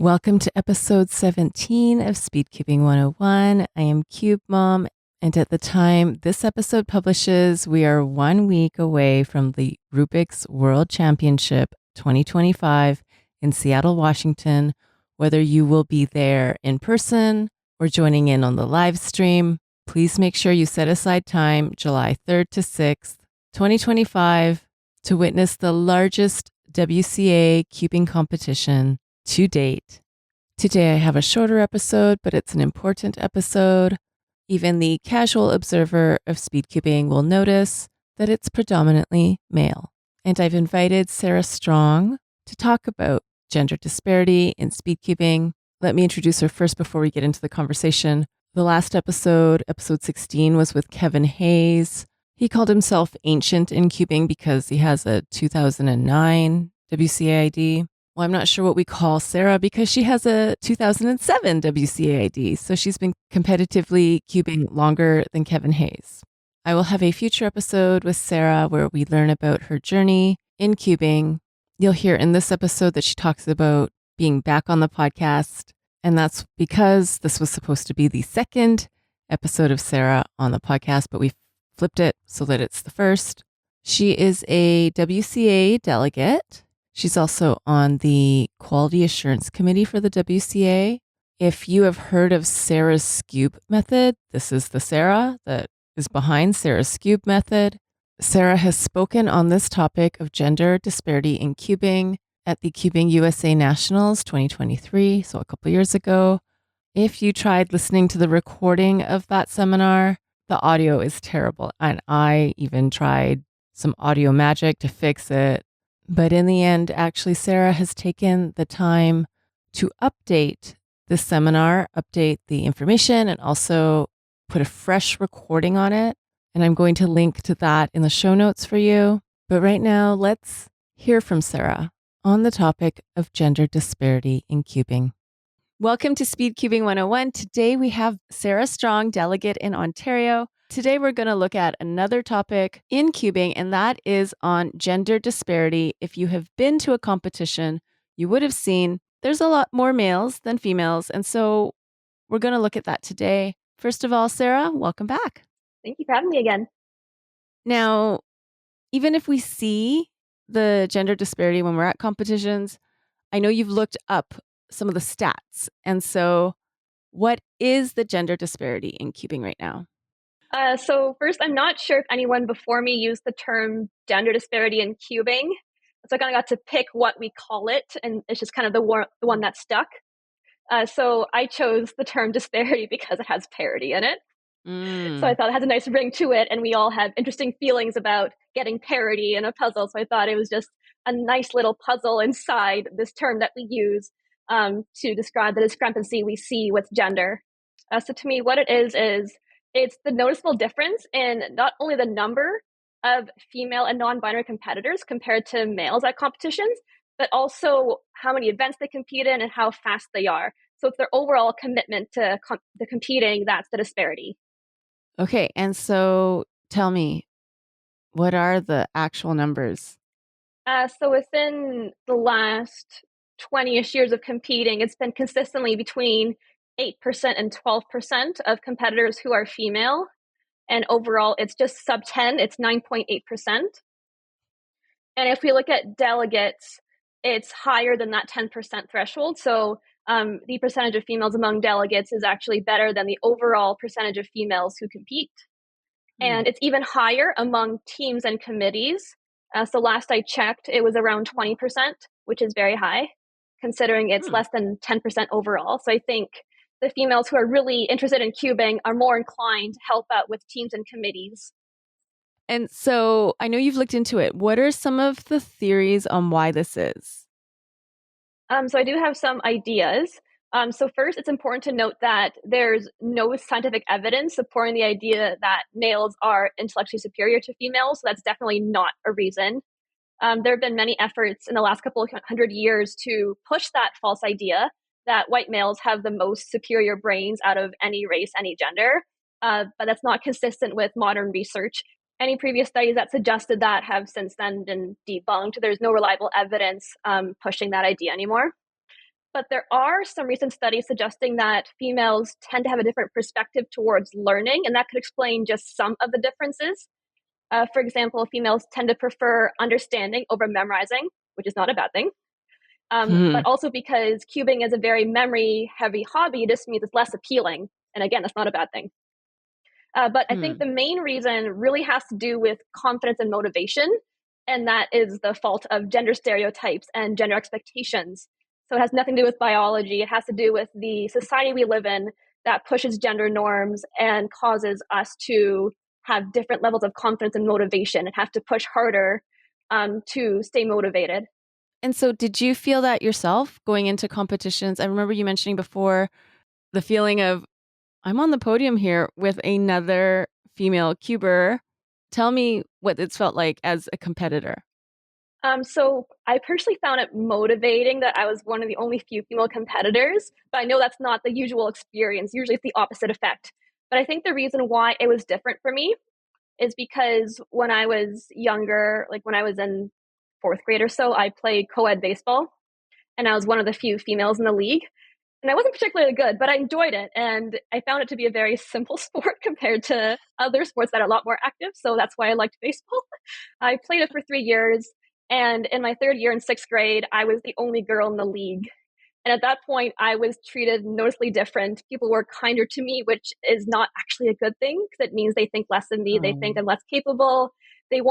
Welcome to episode 17 of Speedcubing 101. I am Cube Mom, and at the time this episode publishes, we are 1 week away from the Rubik's World Championship 2025 in Seattle, Washington. Whether you will be there in person or joining in on the live stream, please make sure you set aside time July 3rd to 6th, 2025 to witness the largest WCA cubing competition to date. Today I have a shorter episode, but it's an important episode. Even the casual observer of speedcubing will notice that it's predominantly male. And I've invited Sarah Strong to talk about gender disparity in speedcubing. Let me introduce her first before we get into the conversation. The last episode, episode 16, was with Kevin Hayes. He called himself ancient in cubing because he has a 2009 WCA ID. Well, I'm not sure what we call Sarah because she has a 2007 WCA ID, so she's been competitively cubing longer than Kevin Hayes. I will have a future episode with Sarah where we learn about her journey in cubing. You'll hear in this episode that she talks about being back on the podcast, and that's because this was supposed to be the second episode of Sarah on the podcast, but we flipped it so that it's the first. She is a WCA delegate. She's also on the Quality Assurance Committee for the WCA. If you have heard of Sarah's Scube method, this is the Sarah that is behind Sarah's Scube method. Sarah has spoken on this topic of gender disparity in cubing at the Cubing USA Nationals 2023, so a couple years ago. If you tried listening to the recording of that seminar, the audio is terrible, and I even tried some audio magic to fix it. But in the end, actually, Sarah has taken the time to update this seminar, update the information, and also put a fresh recording on it. And I'm going to link to that in the show notes for you. But right now, let's hear from Sarah on the topic of gender disparity in cubing. Welcome to Speedcubing 101. Today we have Sarah Strong, delegate in Ontario. Today we're going to look at another topic in cubing, and that is on gender disparity. If you have been to a competition, you would have seen there's a lot more males than females, and so we're going to look at that today. First of all, Sarah, welcome back. Thank you for having me again. Now, even if we see the gender disparity when we're at competitions, I know you've looked up some of the stats. And so what is the gender disparity in cubing right now? So first, I'm not sure if anyone before me used the term gender disparity in cubing. So I kind of got to pick what we call it, and it's just kind of the one that stuck. So I chose the term disparity because it has parity in it. So I thought it has a nice ring to it, and we all have interesting feelings about getting parity in a puzzle. So I thought it was just a nice little puzzle inside this term that we use to describe the discrepancy we see with gender. So to me, what it is it's the noticeable difference in not only the number of female and non-binary competitors compared to males at competitions, but also how many events they compete in and how fast they are. So it's their overall commitment to the competing that's the disparity. Okay, and so tell me, what are the actual numbers? So within the last 20-ish years of competing, it's been consistently between 8% and 12% of competitors who are female. And overall, it's just sub 10, it's 9.8%. And if we look at delegates, it's higher than that 10% threshold. So the percentage of females among delegates is actually better than the overall percentage of females who compete. And it's even higher among teams and committees. So last I checked, it was around 20%, which is very high, considering it's less than 10% overall. So I think the females who are really interested in cubing are more inclined to help out with teams and committees. And so I know you've looked into it. What are some of the theories on why this is? So I do have some ideas. So first, it's important to note that there's no scientific evidence supporting the idea that males are intellectually superior to females. So that's definitely not a reason. There have been many efforts in the last couple of hundred years to push that false idea that white males have the most superior brains out of any race, any gender. But that's not consistent with modern research. Any previous studies that suggested that have since then been debunked. There's no reliable evidence pushing that idea anymore. But there are some recent studies suggesting that females tend to have a different perspective towards learning, and that could explain just some of the differences. For example, females tend to prefer understanding over memorizing, which is not a bad thing. Hmm. But also because cubing is a very memory heavy hobby, this means it's less appealing. And again, that's not a bad thing. But I think Hmm. the main reason really has to do with confidence and motivation. And that is the fault of gender stereotypes and gender expectations. So it has nothing to do with biology. It has to do with the society we live in that pushes gender norms and causes us to have different levels of confidence and motivation and have to push harder to stay motivated. And so, did you feel that yourself going into competitions? I remember you mentioning before the feeling of, I'm on the podium here with another female cuber. Tell me what it's felt like as a competitor. So I personally found it motivating that I was one of the only few female competitors, but I know that's not the usual experience. Usually it's the opposite effect. But I think the reason why it was different for me is because when I was younger, like when I was in fourth grade or so, I played co-ed baseball and I was one of the few females in the league. And I wasn't particularly good, but I enjoyed it. And I found it to be a very simple sport compared to other sports that are a lot more active. So that's why I liked baseball. I played it for 3 years. And in my third year in sixth grade, I was the only girl in the league. And at that point, I was treated noticeably different. People were kinder to me, which is not actually a good thing because it means they think less of me. They think Oh. I'm less capable. They're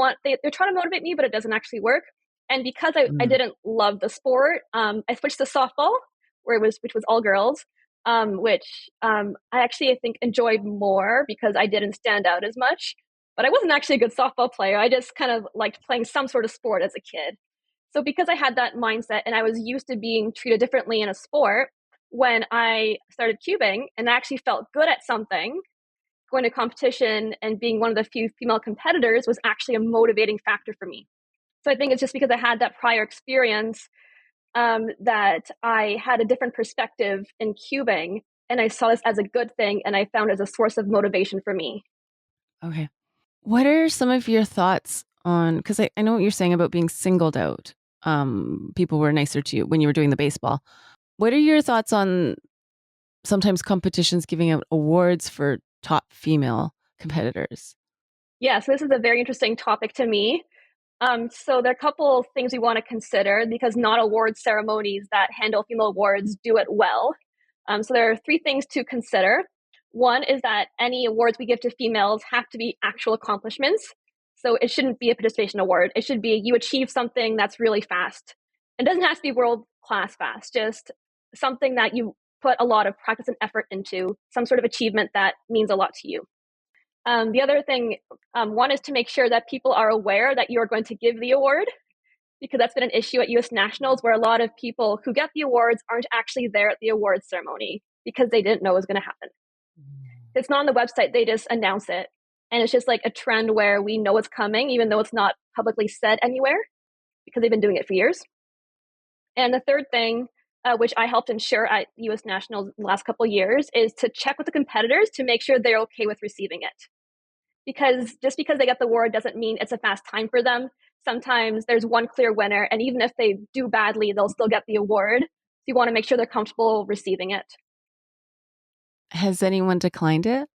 trying to motivate me, but it doesn't actually work. And because I Mm. didn't love the sport, I switched to softball, which was all girls, which I think enjoyed more because I didn't stand out as much. But I wasn't actually a good softball player. I just kind of liked playing some sort of sport as a kid. So because I had that mindset and I was used to being treated differently in a sport, when I started cubing and I actually felt good at something, going to competition and being one of the few female competitors was actually a motivating factor for me. So I think it's just because I had that prior experience that I had a different perspective in cubing and I saw this as a good thing and I found it as a source of motivation for me. Okay. What are some of your thoughts on, because I know what you're saying about being singled out. People were nicer to you when you were doing the baseball. What are your thoughts on sometimes competitions giving out awards for top female competitors? Yeah, so this is a very interesting topic to me. So there are a couple of things we want to consider because not award ceremonies that handle female awards do it well. So there are three things to consider. One is that any awards we give to females have to be actual accomplishments. So it shouldn't be a participation award. It should be you achieve something that's really fast. It doesn't have to be world class fast, just something that you put a lot of practice and effort into, some sort of achievement that means a lot to you. The other thing, one is to make sure that people are aware that you're going to give the award, because that's been an issue at US Nationals where a lot of people who get the awards aren't actually there at the awards ceremony because they didn't know it was going to happen. It's not on the website, they just announce it. And it's just like a trend where we know it's coming, even though it's not publicly said anywhere because they've been doing it for years. And the third thing, which I helped ensure at US Nationals the last couple of years, is to check with the competitors to make sure they're okay with receiving it, because just because they get the award doesn't mean it's a fast time for them. Sometimes there's one clear winner, and even if they do badly, they'll still get the award. So you want to make sure they're comfortable receiving it. Has anyone declined it?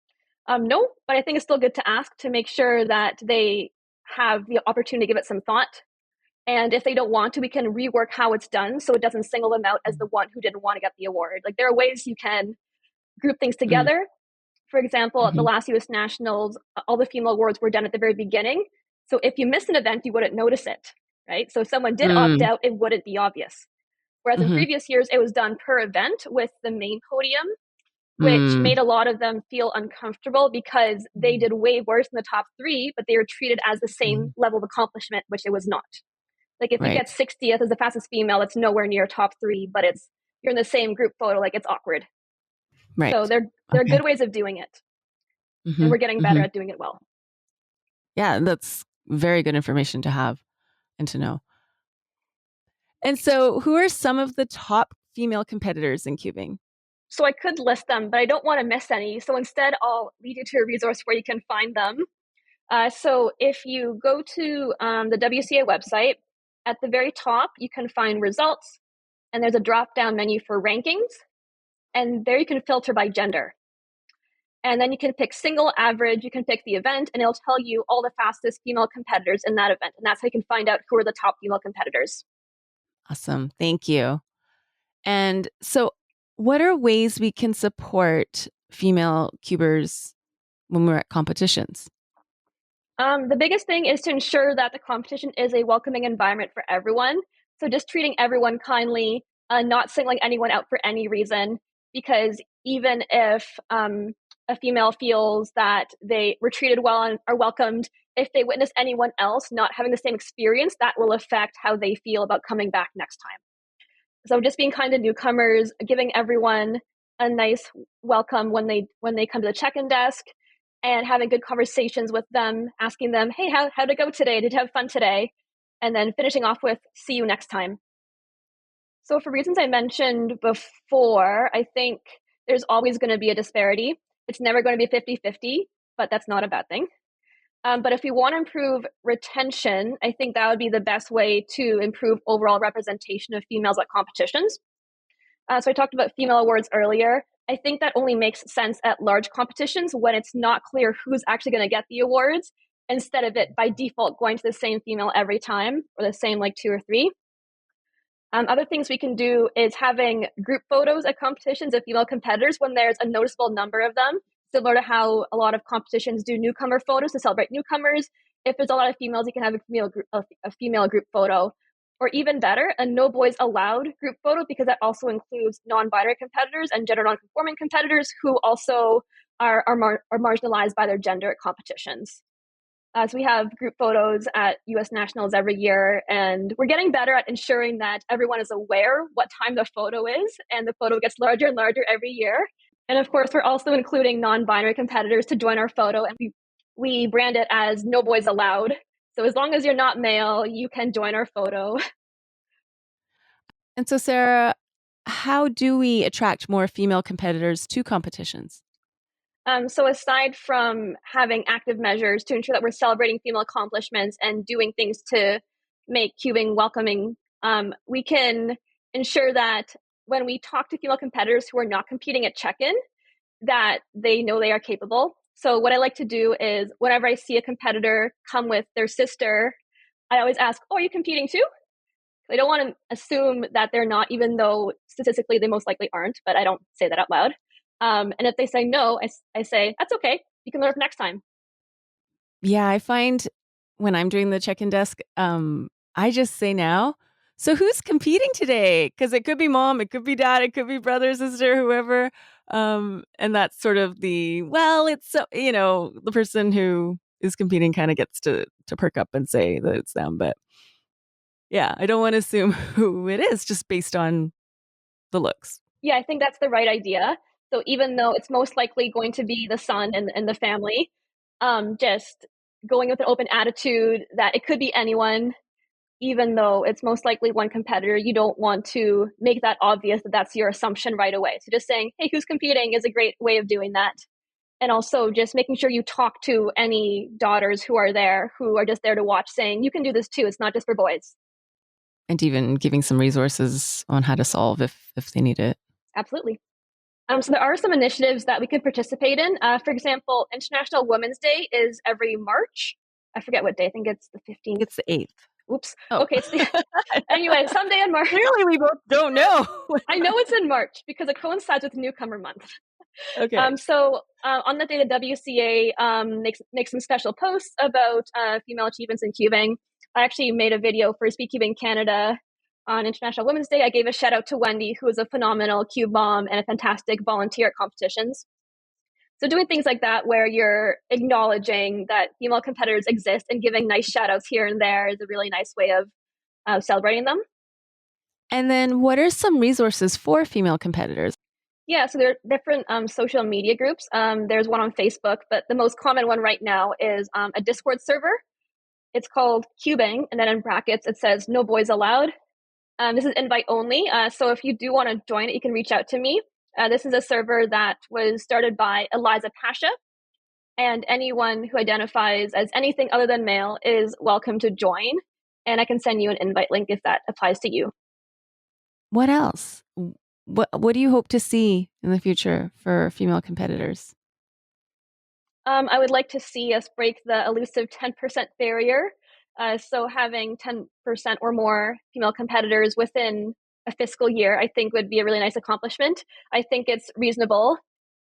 No, but I think it's still good to ask to make sure that they have the opportunity to give it some thought. And if they don't want to, we can rework how it's done so it doesn't single them out as the one who didn't want to get the award. Like there are ways you can group things Mm. together. For example, at the Hmm. last US Nationals, all the female awards were done at the very beginning. So if you missed an event, you wouldn't notice it, right? So if someone did opt Mm. out, it wouldn't be obvious. Whereas in Hmm. previous years, it was done per event with the main podium, which Mm. made a lot of them feel uncomfortable because they did way worse in the top three, but they were treated as the same Mm. level of accomplishment, which it was not. Like if you get Right. 60th as the fastest female, it's nowhere near top three, but it's you're in the same group photo, like it's awkward. So Right. there are Okay. good ways of doing it, and Hmm. we're getting better Hmm. at doing it well. Yeah, that's very good information to have and to know. And so, who are some of the top female competitors in cubing? So I could list them, but I don't want to miss any. So instead, I'll lead you to a resource where you can find them. So if you go to the WCA website, at the very top, you can find results. and there's a drop-down menu for rankings, and there you can filter by gender. And then you can pick single, average, you can pick the event, and it'll tell you all the fastest female competitors in that event. And that's how you can find out who are the top female competitors. Awesome. Thank you. And so, what are ways we can support female cubers when we're at competitions? The biggest thing is to ensure that the competition is a welcoming environment for everyone. So just treating everyone kindly, not singling anyone out for any reason, because even if a female feels that they were treated well and are welcomed, if they witness anyone else not having the same experience, that will affect how they feel about coming back next time. So just being kind to newcomers, giving everyone a nice welcome when they come to the check-in desk, and having good conversations with them, asking them, hey, how'd it go today? Did you have fun today? And then finishing off with, see you next time. So for reasons I mentioned before, I think there's always going to be a disparity. It's never going to be 50-50, but that's not a bad thing. But if we want to improve retention, I think that would be the best way to improve overall representation of females at competitions. So I talked about female awards earlier. I think that only makes sense at large competitions when it's not clear who's actually going to get the awards, instead of it by default going to the same female every time, or the same like 2 or 3. Other things we can do is having group photos at competitions of female competitors when there's a noticeable number of them, similar to how a lot of competitions do newcomer photos to celebrate newcomers. If there's a lot of females, you can have a female group photo. Or even better, a no boys allowed group photo, because that also includes non-binary competitors and gender non-conforming competitors who also are marginalized by their gender at competitions. So we have group photos at US Nationals every year, and we're getting better at ensuring that everyone is aware what time the photo is, and the photo gets larger and larger every year. And of course, we're also including non-binary competitors to join our photo, and we brand it as no boys allowed. So as long as you're not male, you can join our photo. And so, Sarah, how do we attract more female competitors to competitions? So aside from having active measures to ensure that we're celebrating female accomplishments and doing things to make cubing welcoming, we can ensure that when we talk to female competitors who are not competing at check-in, that they know they are capable. So what I like to do is whenever I see a competitor come with their sister, I always ask, oh, are you competing too? I don't want to assume that they're not, even though statistically they most likely aren't, but I don't say that out loud. And if they say no, I say, that's okay. You can learn next time. Yeah, I find when I'm doing the check-in desk, I just say now, so who's competing today? Because it could be mom, it could be dad, it could be brother, sister, whoever. And that's sort of it's so, the person who is competing kind of gets to perk up and say that it's them. But yeah, I don't want to assume who it is just based on the looks. Yeah, I think that's the right idea. So even though it's most likely going to be the son and the family, just going with an open attitude that it could be anyone, even though it's most likely one competitor, you don't want to make that obvious that that's your assumption right away. So just saying, hey, who's competing is a great way of doing that. And also just making sure you talk to any daughters who are there, who are just there to watch, saying, you can do this too. It's not just for boys. And even giving some resources on how to solve if they need it. Absolutely. So there are some initiatives that we could participate in. For example, International Women's Day is every March. I forget what day. I think it's the 15th. It's the 8th. Oops. Oh. Okay. It's the anyway, someday in March. Clearly, we both don't know. I know it's in March because it coincides with Newcomer Month. Okay. So on that day, the WCA makes some special posts about female achievements in cubing. I actually made a video for Speedcubing Canada on International Women's Day. I gave a shout out to Wendy, who is a phenomenal cube mom and a fantastic volunteer at competitions. So doing things like that, where you're acknowledging that female competitors exist and giving nice shout outs here and there, is a really nice way of celebrating them. And then what are some resources for female competitors? Yeah, so there are different social media groups. There's one on Facebook, but the most common one right now is a Discord server. It's called Cubing, and then in brackets it says no boys allowed. This is invite only, so if you do want to join it, you can reach out to me. This is a server that was started by Eliza Pasha, and anyone who identifies as anything other than male is welcome to join, and I can send you an invite link if that applies to you. What else? What do you hope to see in the future for female competitors? I would like to see us break the elusive 10% barrier. So having 10% or more female competitors within a fiscal year, I think would be a really nice accomplishment. I think it's reasonable.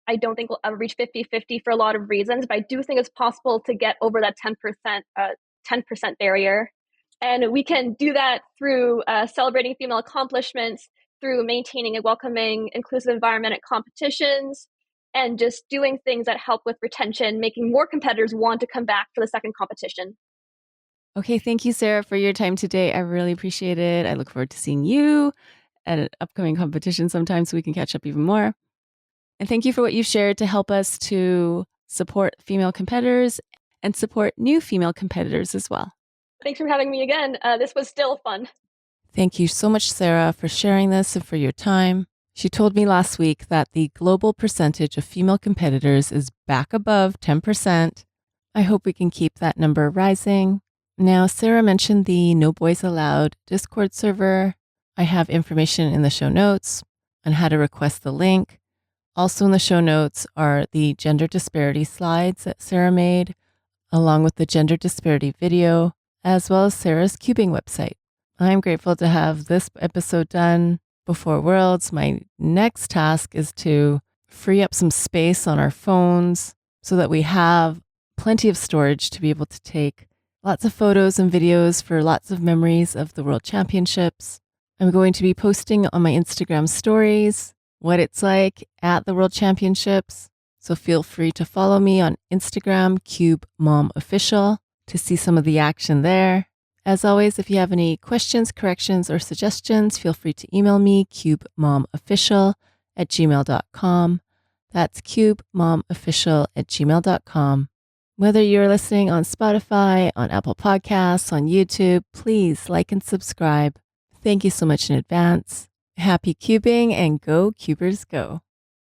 I don't think we'll ever reach 50-50 for a lot of reasons, but I do think it's possible to get over that 10% barrier. And we can do that through celebrating female accomplishments, through maintaining a welcoming, inclusive environment at competitions, and just doing things that help with retention, making more competitors want to come back for the second competition. Okay, thank you, Sarah, for your time today. I really appreciate it. I look forward to seeing you at an upcoming competition sometime so we can catch up even more. And thank you for what you've shared to help us to support female competitors and support new female competitors as well. Thanks for having me again. This was still fun. Thank you so much, Sarah, for sharing this and for your time. She told me last week that the global percentage of female competitors is back above 10%. I hope we can keep that number rising. Now, Sarah mentioned the No Boys Allowed Discord server. I have information in the show notes on how to request the link. Also in the show notes are the gender disparity slides that Sarah made, along with the gender disparity video, as well as Sarah's cubing website. I'm grateful to have this episode done before Worlds. My next task is to free up some space on our phones so that we have plenty of storage to be able to take lots of photos and videos for lots of memories of the World Championships. I'm going to be posting on my Instagram stories what it's like at the World Championships. So feel free to follow me on Instagram, Cube Mom Official, to see some of the action there. As always, if you have any questions, corrections, or suggestions, feel free to email me, cubemomofficial@gmail.com. That's cubemomofficial@gmail.com. Whether you're listening on Spotify, on Apple Podcasts, on YouTube, please like and subscribe. Thank you so much in advance. Happy cubing and go Cubers go.